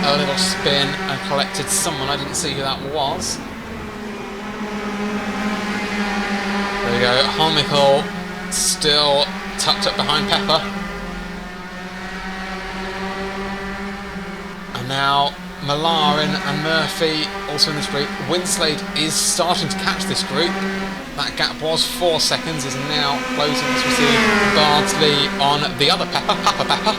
a little spin and collected someone. I didn't see who that was. There we go, Hormicle still tucked up behind Pepper. And now Molarin and Murphy also in this group. Winslade is starting to catch this group. That gap was 4 seconds, is now closing as we see Bardsley on the other Pepper, Pepper.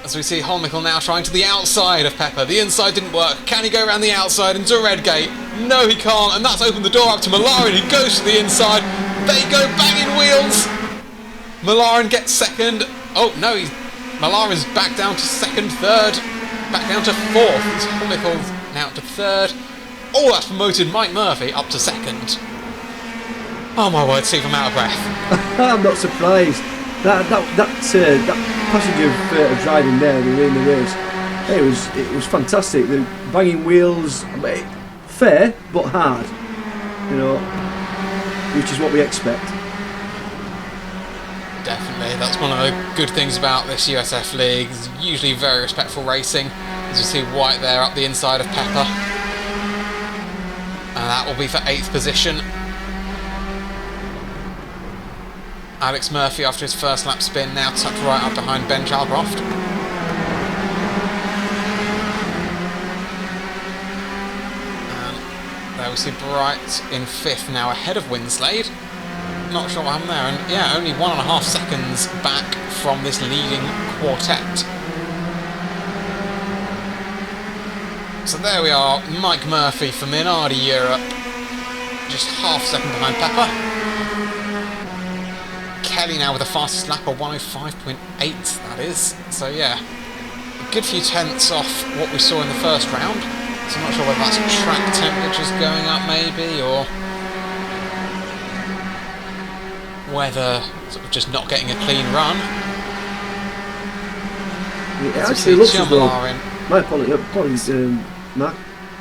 As we see Hormicle now trying to the outside of Pepper. The inside didn't work. Can he go around the outside into Redgate? No, he can't, and that's opened the door up to Molarin, who goes to the inside. They go banging wheels. Molarin gets second. Oh, no, Molarin's back down to second, third, back down to fourth. Hormicle's now to third. Oh, that's promoted Mike Murphy up to second. Oh my word, Steve, I'm out of breath. I'm not surprised. That passage of driving there in the race, it was fantastic. The banging wheels, fair but hard, which is what we expect. Definitely, that's one of the good things about this USF League. It's usually very respectful racing. As you see White there up the inside of Pepper. And that will be for 8th position. Alex Murphy, after his first lap spin, now tucked right up behind Ben Chalcroft. And there we see Bright in 5th now, ahead of Winslade. Not sure what happened there, and yeah, only 1.5 seconds back from this leading quartet. So there we are, Mike Murphy for Minardi Europe, just half a second behind Pepper. Kelly now with the fastest lap of 105.8, that is. So yeah, a good few tenths off what we saw in the first round. So I'm not sure whether that's track temperatures going up maybe, or whether sort of just not getting a clean run. It actually looks as though, my apologies, Mark.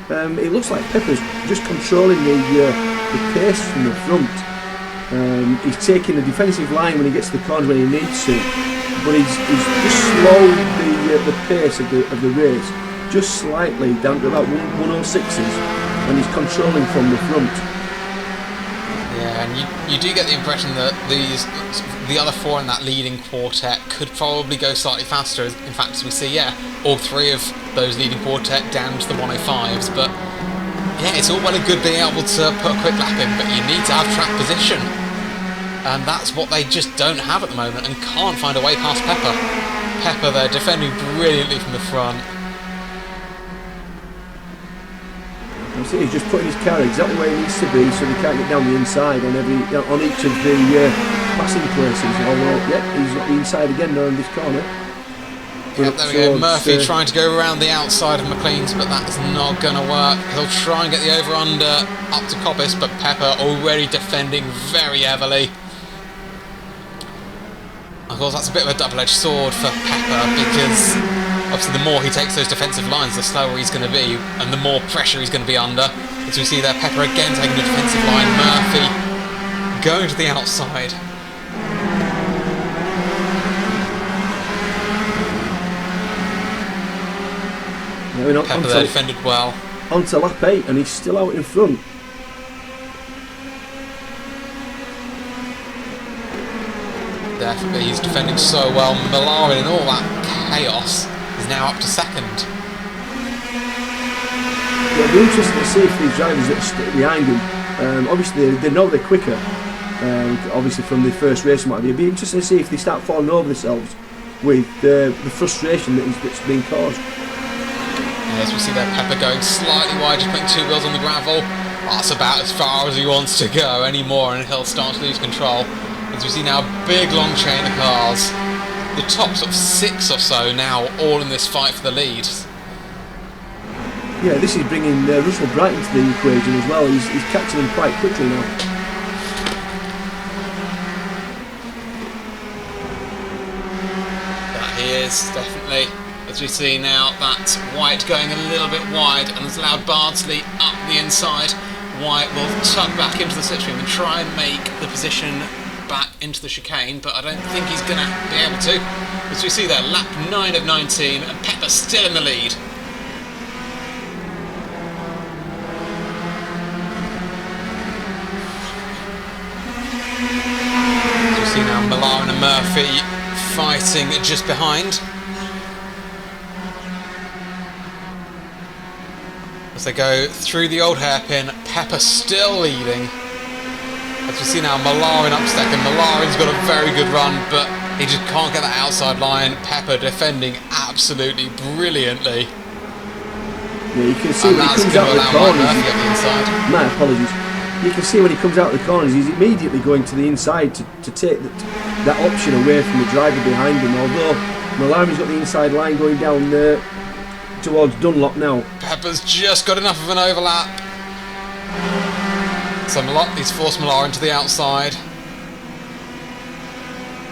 It looks like Pepper's just controlling the pace from the front. He's taking the defensive line when he gets to the corner when he needs to, but he's just slowed the pace of the race just slightly down to about 106s, and he's controlling from the front. Yeah, and you do get the impression that the other 4 in that leading quartet could probably go slightly faster. In fact, as we see, yeah, all 3 of those leading quartet down to the 105s, but yeah, it's all well and good being able to put a quick lap in, but you need to have track position. And that's what they just don't have at the moment and can't find a way past Pepper. Pepper there defending brilliantly from the front. You see, he's just putting his car exactly where he needs to be so they can't get down the inside on each of the passing places. Although, yeah, he's got the inside again down this corner. Yep, there we go. Murphy trying to go around the outside of McLean's, but that's not going to work. He'll try and get the over-under up to Coppice, but Pepper already defending very heavily. Of course, that's a bit of a double-edged sword for Pepper, because obviously the more he takes those defensive lines, the slower he's going to be, and the more pressure he's going to be under. As we see there, Pepper again taking the defensive line. Murphy going to the outside. Pepper there defended well. On to lap 8, and he's still out in front. Definitely, he's defending so well. Molarin in all that chaos is now up to second. So it'll be interesting to see if these drivers that are stuck behind him, obviously they know they're quicker, obviously from the first race and what have you. It'll be interesting to see if they start falling over themselves with the frustration that's been caused. As we see there, Pepper going slightly wide, just putting 2 wheels on the gravel. That's about as far as he wants to go anymore, and he'll start to lose control. As we see now, a big long chain of cars. The top sort of 6 or so now, all in this fight for the lead. Yeah, this is bringing Russell Bright into the equation as well. He's catching him quite quickly now. That he is, definitely. As we see now, that's White going a little bit wide and has allowed Bardsley up the inside. White will tuck back into the slipstream and try and make the position back into the chicane, but I don't think he's going to be able to. As we see there, lap 9 of 19 and Pepper still in the lead. As we see now, Molarin and Murphy fighting just behind. As they go through the old hairpin, Pepper still leading. As we see now, Molarin up second. Molarin's got a very good run, but he just can't get that outside line. Pepper defending absolutely brilliantly. Yeah, you can see when he comes out of the corners. My apologies. You can see when he comes out of the corners, he's immediately going to the inside to take that option away from the driver behind him. Although Molarin's got the inside line going down towards Dunlop now. Pepper's just got enough of an overlap. So he's forced Molarin to the outside.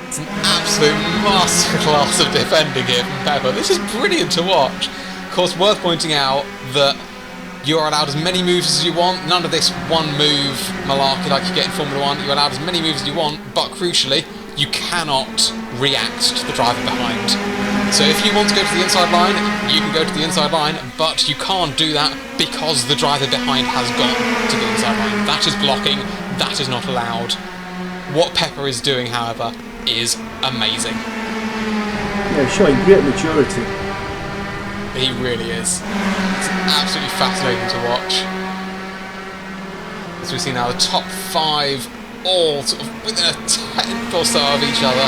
It's an absolute masterclass of defending here from Pepper. This is brilliant to watch. Of course, worth pointing out that you're allowed as many moves as you want. None of this one move malarkey like you get in Formula 1. You're allowed as many moves as you want, but crucially, you cannot react to the driver behind. So if you want to go to the inside line, you can go to the inside line, but you can't do that because the driver behind has gone to the inside line. That is blocking, that is not allowed. What Pepper is doing, however, is amazing. Yeah, showing great maturity. He really is. It's absolutely fascinating to watch. As we see now, the top 5 all sort of within a tenth or so of each other.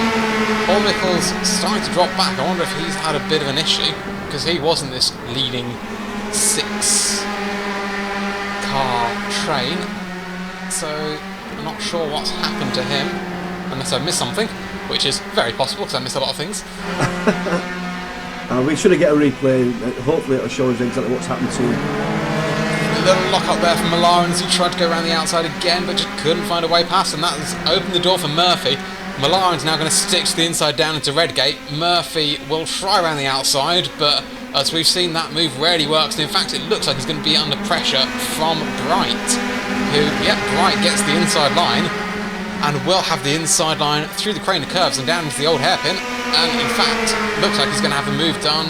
Paul Mickles starting to drop back. I wonder if he's had a bit of an issue, because he wasn't this leading 6-car train. So I'm not sure what's happened to him, unless I've missed something, which is very possible because I missed a lot of things. We should have get a replay. Hopefully it'll show us exactly what's happened to him. A little lock up there from Molarin as he tried to go around the outside again, but just couldn't find a way past, and that has opened the door for Murphy. Molarin's now going to stick to the inside down into Redgate. Murphy will try around the outside, but as we've seen, that move rarely works, and in fact it looks like he's going to be under pressure from Bright, who, Bright gets the inside line and will have the inside line through the crane of curves and down into the old hairpin, and in fact looks like he's going to have the move done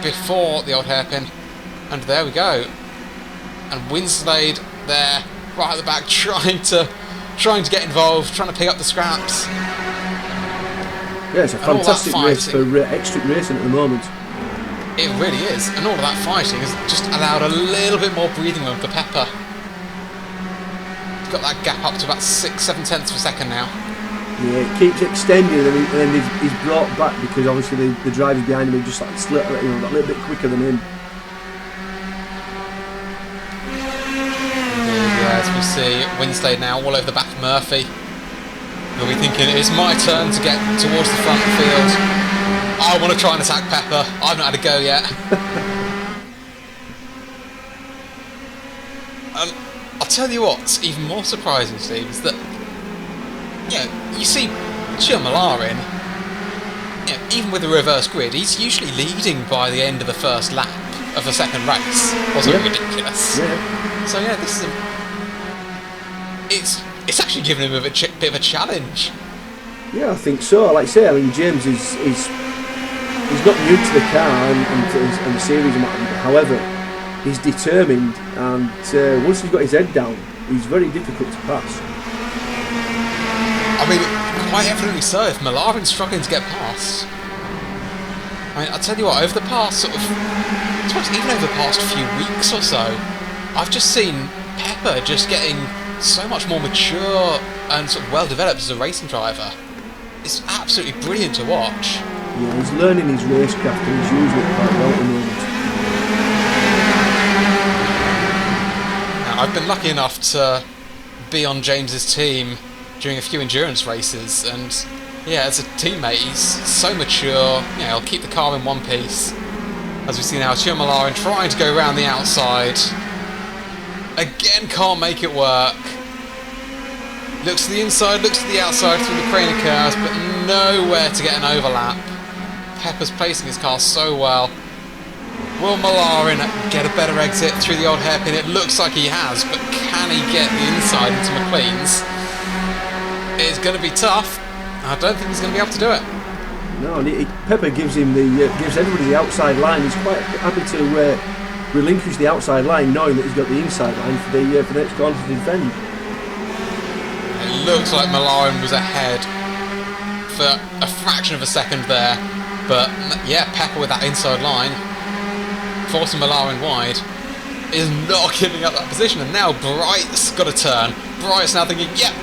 before the old hairpin, and there we go. And Winslade there, right at the back, trying to get involved, trying to pick up the scraps. Yeah, it's a fantastic race for extra racing at the moment. It really is, and all of that fighting has just allowed a little bit more breathing room for Pepper. He's got that gap up to about 6-7 tenths of a second now. Yeah, it keeps extending, and then he's brought back because obviously the drivers behind him are just like a little bit quicker than him. As we see Winslade now all over the back of Murphy. He'll be thinking, it's my turn to get towards the front field. I want to try and attack Pepper. I've not had a go yet. I'll tell you what's even more surprising, Steve, is that you see Ture Molarin, even with the reverse grid, he's usually leading by the end of the first lap of the second race. Wasn't ridiculous? Yeah. So this is it's actually given him a bit of a challenge. Yeah, I think so. Like I say, I mean, James is he's not new to the car and the series and whatnot. However, he's determined, and once he's got his head down, he's very difficult to pass. I mean, quite evidently so. If Molarin's struggling to get past, I mean, I'll tell you what, over the past sort of, I suppose even over the past few weeks or so, I've just seen Pepper just getting so much more mature and sort of well developed as a racing driver. It's absolutely brilliant to watch. Yeah, he's learning his racecraft and he's using it quite well at the moment. Now, I've been lucky enough to be on James's team during a few endurance races, and yeah, as a teammate, he's so mature. You know, he'll keep the car in one piece. As we see now, Ture Molarin trying to go around the outside. Again, can't make it work. Looks to the inside, looks to the outside through the crane of cars, but nowhere to get an overlap. Pepper's placing his car so well. Will Molarin get a better exit through the old hairpin? It looks like he has, but can he get the inside into McLean's? It's going to be tough. I don't think he's going to be able to do it. No, and Pepper gives him gives everybody the outside line. He's quite happy to relinquish the outside line, knowing that he's got the inside line for the next corner to defend. It looks like Molarin was ahead for a fraction of a second there, but yeah, Pepper with that inside line, forcing Molarin wide, is not giving up that position, and now Bright's got a turn. Bright's now thinking, yep,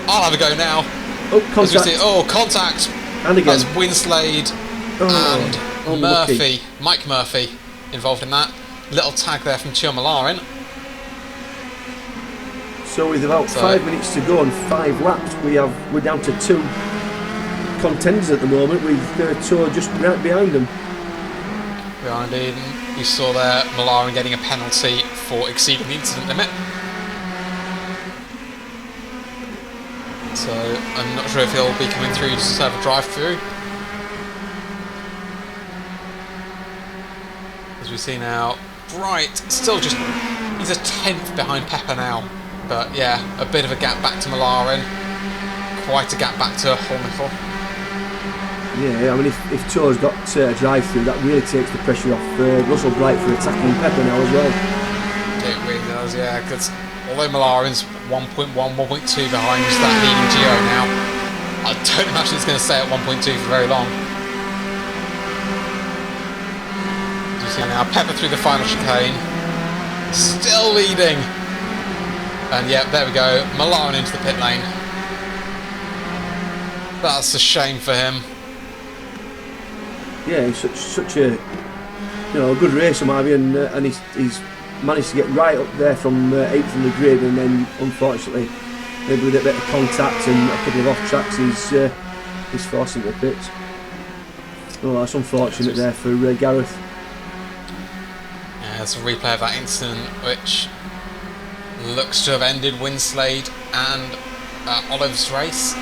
I'll have a go now. Oh, contact. Oh, contact. And again. That's Winslade and Murphy, Mike Murphy, involved in that. Little tag there from Ture Molarin. So with about 5 minutes to go and 5 laps, we're down to 2 contenders at the moment, with Ture just right behind them. Behind him, you saw there Molarin getting a penalty for exceeding the incident limit. So I'm not sure if he'll be coming through to serve a drive-through. As we see now, Bright still just, he's a 10th behind Pepper now. But yeah, a bit of a gap back to Molarin, quite a gap back to Hornicle. Yeah, I mean, if Ture's got a drive-through, that really takes the pressure off Russell Bright for attacking Pepper now as well. It really does, yeah, because although Molarin's 1.1, 1.2 behind that leading Geo now, I don't imagine it's going to stay at 1.2 for very long. As you see now, Pepper through the final chicane, still leading. And yeah, there we go, Molarin into the pit lane. That's a shame for him. Yeah, he's such a a good racer, Marvy, and he's managed to get right up there from 8th in the grid, and then unfortunately, maybe with a bit of contact and a couple of off tracks, he's forced into the pits. Oh, that's unfortunate there for Gareth. Yeah, it's a replay of that incident, which looks to have ended Winslade and Olive's race.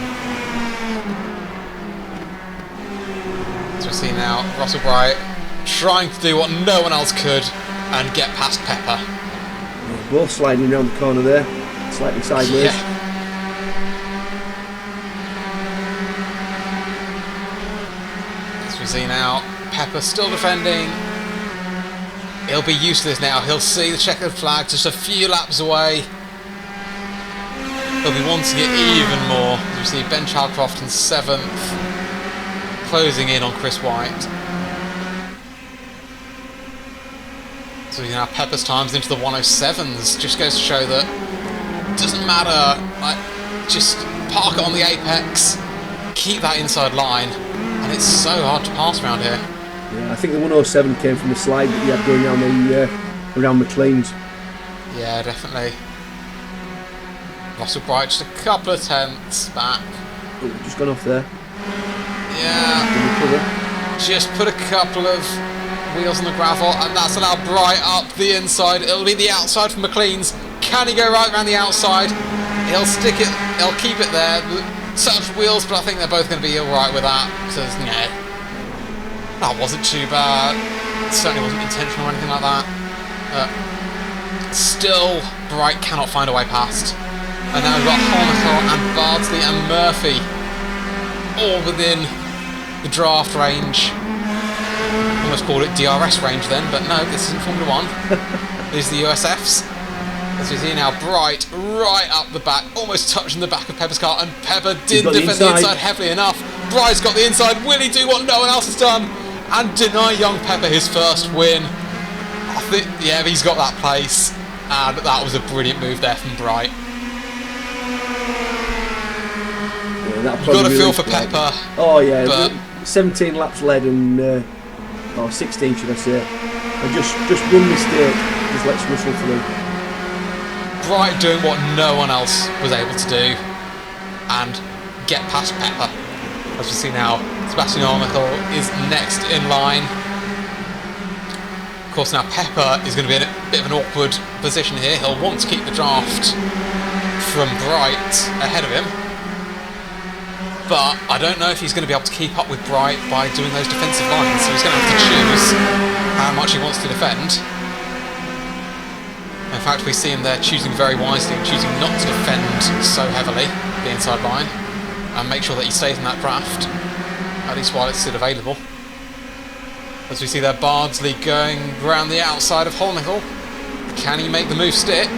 As we see now, Russell Bright trying to do what no one else could and get past Pepper. Both sliding around the corner there, slightly sideways. Yeah. As we see now, Pepper still defending. He'll be used to this now. He'll see the checkered flag just a few laps away. He'll be wanting it even more. As we see Ben Childcroft in 7th, closing in on Chris White. So now Pepper's times into the 107s. Just goes to show that it doesn't matter. Like, just park it on the apex, keep that inside line, and it's so hard to pass around here. Yeah, I think the 107 came from the slide that he had going around McLean's. Yeah, definitely. Russell Bright just a couple of tenths back. Oh, just gone off there. Yeah. Just put a couple of wheels on the gravel, and that's allowed Bright up the inside. It'll be the outside from McLean's. Can he go right around the outside? He'll stick it, he'll keep it there. Such wheels, but I think they're both going to be alright with that. So, yeah. That wasn't too bad. It certainly wasn't intentional or anything like that. Still, Bright cannot find a way past. And now we've got Hornicle and Bardsley and Murphy all within the draft range. Almost called it DRS range then, but no, this isn't Formula 1. These are the USFs. As we see now, Bright right up the back, almost touching the back of Pepper's car, and Pepper didn't defend the inside heavily enough. Bright's got the inside. Will he do what no one else has done? and deny young Pepper his first win. I think, yeah, he's got that place, and that was a brilliant move there from Bright. Yeah, You've got to feel for Pepper. Oh yeah, but 17 laps led and or 16 should I say, and just one mistake just lets Russell through. Bright doing what no one else was able to do, and get past Pepper. As we see now, Sebastian Armichel is next in line. Of course, now Pepper is going to be in a bit of an awkward position here. He'll want to keep the draft from Bright ahead of him, but I don't know if he's going to be able to keep up with Bright by doing those defensive lines, so he's going to have to choose how much he wants to defend. In fact, we see him there choosing very wisely and choosing not to defend so heavily the inside line and make sure that he stays in that draft, at least while it's still available. As we see there, Bardsley going around the outside of Holnichel. Can he make the move stick?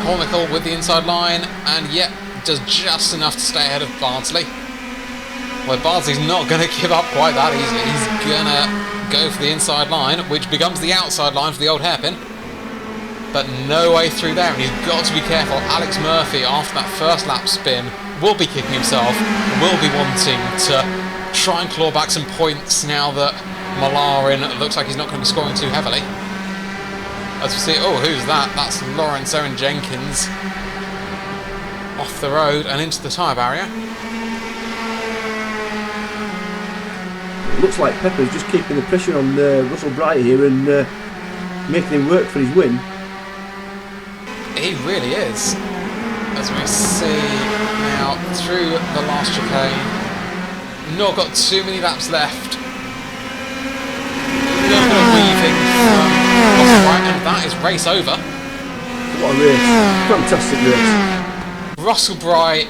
Holnichel with the inside line, and yep, does just enough to stay ahead of Bardsley. Well, Bardsley's not going to give up quite that easily. He's going to go for the inside line, which becomes the outside line for the old hairpin. But no way through there, and he's got to be careful. Alex Murphy, after that first lap spin, will be kicking himself, will be wanting to try and claw back some points now that Molarin looks like he's not going to be scoring too heavily. As we see, oh, who's that? That's Lawrence Owen Jenkins off the road and into the tyre barrier. It looks like Pepper's just keeping the pressure on Russell Bright here and making him work for his win. He really is. As we see now through the last chicane, not got too many laps left. A little bit of weaving from Russell Bright, and that is race over. What a race. Fantastic race. Russell Bright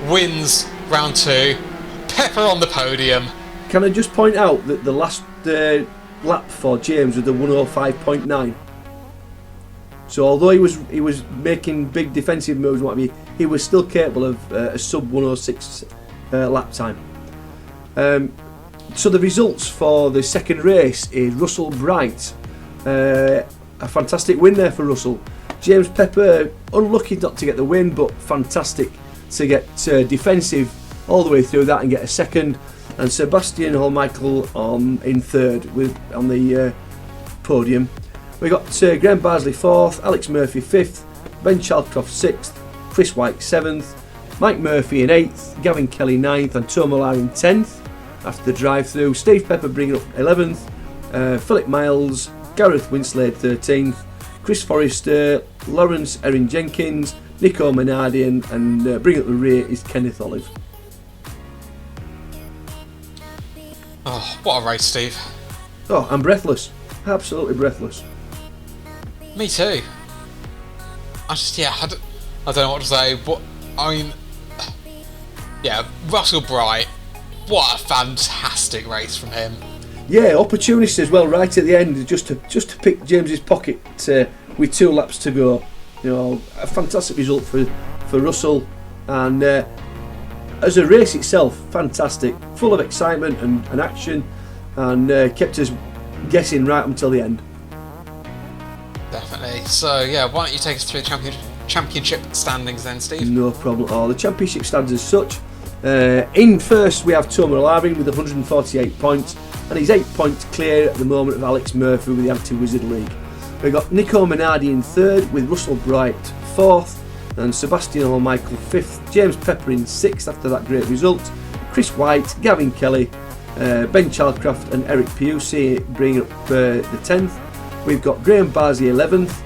wins round 2. Pepper on the podium. Can I just point out that the last lap for James was the 105.9. So although he was making big defensive moves and what have you, he was still capable of a sub 106 lap time. So the results for the second race is Russell Bright, a fantastic win there for Russell. James Pepper unlucky not to get the win, but fantastic to get defensive all the way through that and get a second. And Sebastian Holmichael in third on the podium. We got Graham Bardsley 4th, Alex Murphy 5th, Ben Chalcroft 6th, Chris White 7th, Mike Murphy in 8th, Gavin Kelly 9th and Ture Molarin 10th after the drive-through. Steve Pepper bringing up 11th, Philip Miles, Gareth Winslade 13th, Chris Forrester, Lawrence Erin Jenkins, Nico Menardi and bringing up the rear is Kenneth Olive. Oh, what a race, Steve. Oh, I'm breathless. Absolutely breathless. Me too. I don't know what to say. But I mean, yeah, Russell Bright. What a fantastic race from him. Yeah, opportunist as well, right at the end, just to pick James's pocket with 2 laps to go. You know, a fantastic result for Russell, and as a race itself, fantastic, full of excitement and action, and kept us guessing right until the end. Definitely. So yeah, why don't you take us through the championship standings then, Steve? No problem at all. The championship stands as such. In first we have Ture Molarin with 148 points, and he's 8 points clear at the moment of Alex Murphy with the Anti-Wizard League. We've got Nico Menardi in third with Russell Bright 4th and Sebastian Holmichael 5th, James Pepper in 6th after that great result, Chris White, Gavin Kelly, Ben Chalcroft and Eric Piusi bringing up the 10th. We've got Graham Bardsley 11th,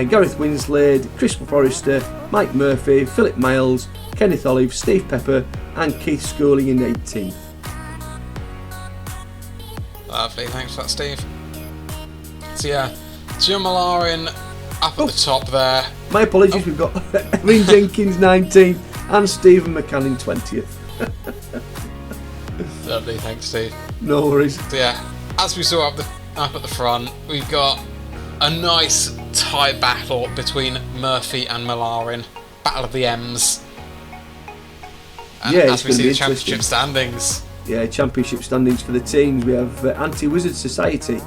Gareth Winslade, Chris Forrester, Mike Murphy, Philip Miles, Kenneth Olive, Steve Pepper and Keith Schooling in 18th. Lovely, thanks for that, Steve. So yeah, Ture Molarin up at the top there. My apologies, we've got Erin Jenkins 19th and Stephen McCann in 20th. Lovely, thanks, Steve. No worries. So yeah, as we saw up at the front, we've got a nice tight battle between Murphy and Molarin. Battle of the M's. And Yeah, as we see the championship standings. Yeah, championship standings for the teams. We have Anti-Wizard Society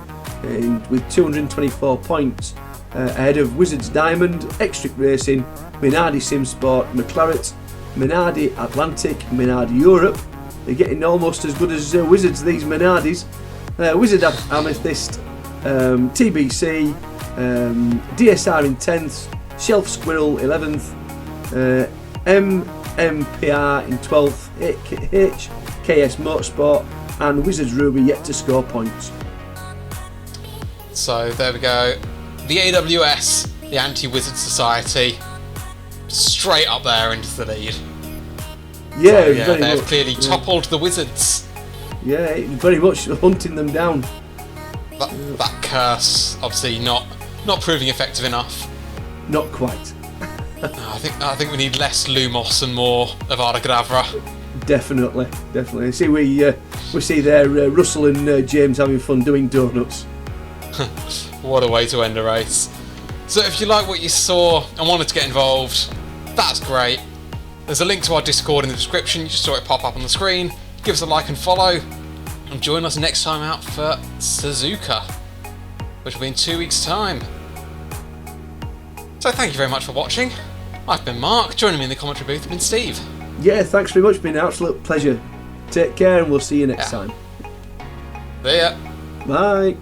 with 224 points ahead of Wizards Diamond, Extric Racing, Minardi Simsport, McLaren, Minardi Atlantic, Minardi Europe. They're getting almost as good as Wizards, these Minardis. Wizard Amethyst, TBC, DSR in 10th, Shelf Squirrel 11th, MMPR in 12th, HKS Motorsport, and Wizards Ruby yet to score points. So there we go. The AWS, the Anti-Wizard Society, straight up there into the lead. Yeah, so, very they've much, clearly toppled the Wizards. Yeah, very much hunting them down. That curse, obviously not proving effective enough. Not quite. I think we need less Lumos and more Avada Kedavra. Definitely. See, we see there Russell and James having fun doing donuts. What a way to end a race. So if you like what you saw and wanted to get involved, that's great. There's a link to our Discord in the description. You just saw it pop up on the screen. Give us a like and follow, and join us next time out for Suzuka, which will be in 2 weeks' time. So thank you very much for watching. I've been Mark. Joining me in the commentary booth has been Steve. Yeah, thanks very much. It's been an absolute pleasure. Take care, and we'll see you next time. See ya. Bye.